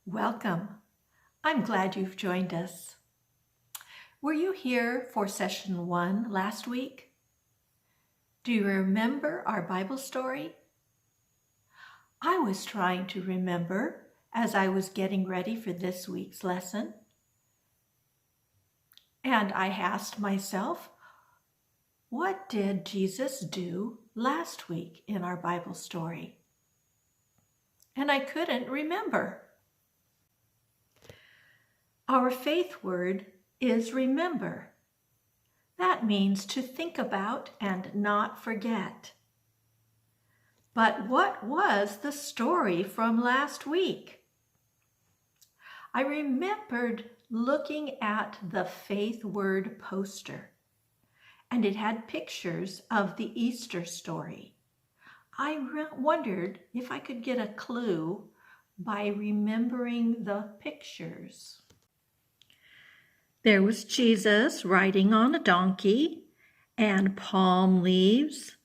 Welcome. I'm glad you've joined us. Were you here for session 1 last week? Do you remember our Bible story? I was trying to remember as I was getting ready for this week's lesson. And I asked myself, what did Jesus do last week in our Bible story? And I couldn't remember. Our faith word is remember. That means to think about and not forget. But what was the story from last week? I remembered looking at the faith word poster, and it had pictures of the Easter story. I wondered if I could get a clue by remembering the pictures. There was Jesus riding on a donkey and palm leaves.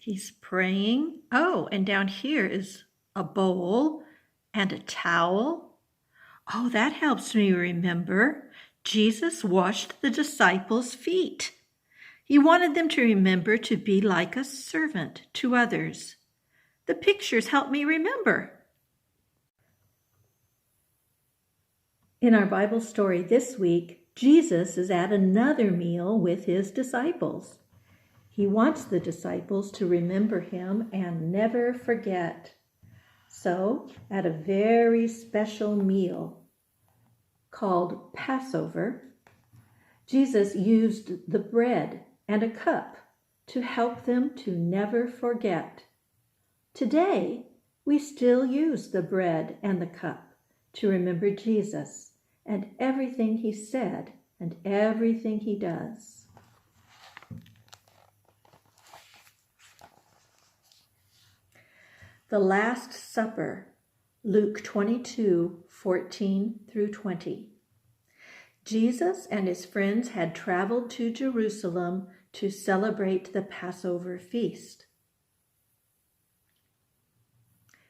He's praying. Oh, and down here is a bowl and a towel. Oh, that helps me remember. Jesus washed the disciples' feet. He wanted them to remember to be like a servant to others. The pictures help me remember. In our Bible story this week, Jesus is at another meal with his disciples. He wants the disciples to remember him and never forget. So, at a very special meal called Passover, Jesus used the bread and a cup to help them to never forget. Today, we still use the bread and the cup to remember Jesus and everything he said and everything he does. The Last Supper, Luke 22:14-20. Jesus and his friends had traveled to Jerusalem to celebrate the Passover feast.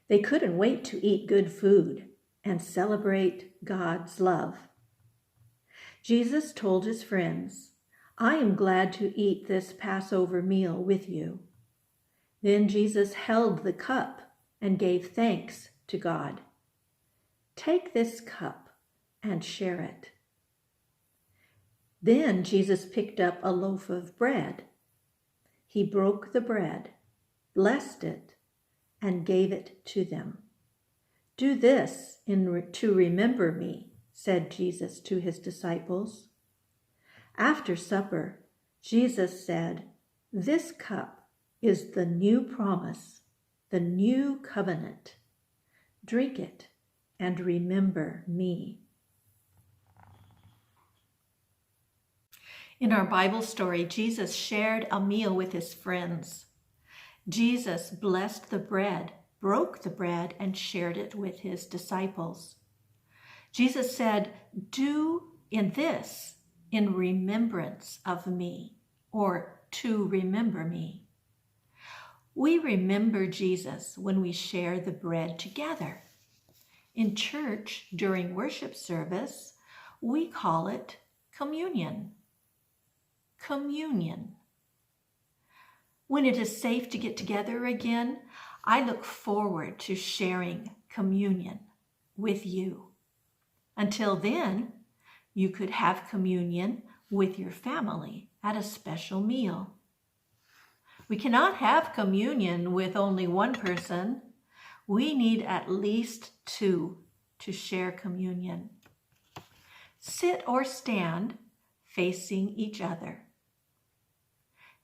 They couldn't wait to eat good food and celebrate God's love. Jesus told his friends, "I am glad to eat this Passover meal with you." Then Jesus held the cup and gave thanks to God. "Take this cup and share it." Then Jesus picked up a loaf of bread. He broke the bread, blessed it, and gave it to them. "Do this to remember me," said Jesus to his disciples. After supper, Jesus said, "This cup is the new promise, the new covenant. Drink it and remember me." In our Bible story, Jesus shared a meal with his friends. Jesus blessed the bread, broke the bread, and shared it with his disciples. Jesus said, "Do this in remembrance of me," or "to remember me." We remember Jesus when we share the bread together. In church, during worship service, we call it communion. Communion. When it is safe to get together again, I look forward to sharing communion with you. Until then, you could have communion with your family at a special meal. We cannot have communion with only one person. We need at least 2 to share communion. Sit or stand facing each other.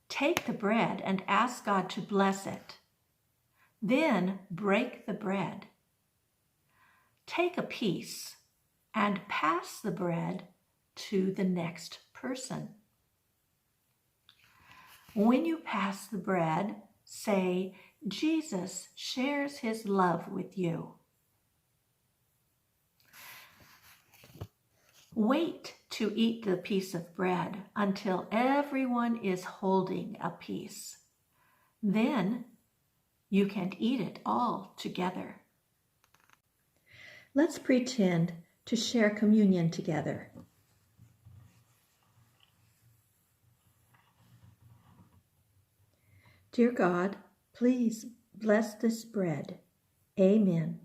Take the bread and ask God to bless it. Then break the bread. Take a piece and pass the bread to the next person. When you pass the bread, say, "Jesus shares his love with you." Wait to eat the piece of bread until everyone is holding a piece. Then you can eat it all together. Let's pretend to share communion together. Dear God, please bless this bread. Amen.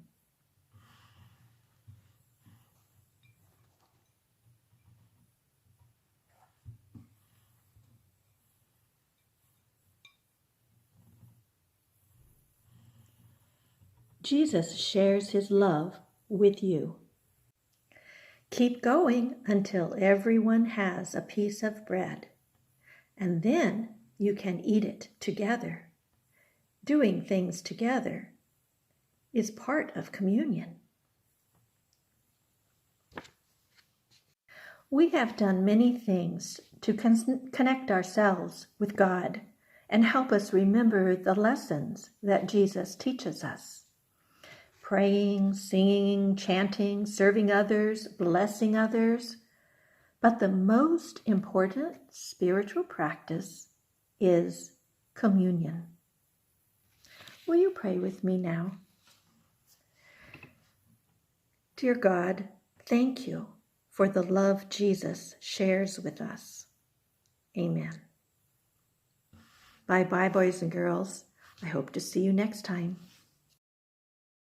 Jesus shares his love with you. Keep going until everyone has a piece of bread, and then you can eat it together. Doing things together is part of communion. We have done many things to connect ourselves with God and help us remember the lessons that Jesus teaches us. Praying, singing, chanting, serving others, blessing others. But the most important spiritual practice is communion. Will you pray with me now? Dear God, thank you for the love Jesus shares with us. Amen. Bye-bye, boys and girls. I hope to see you next time.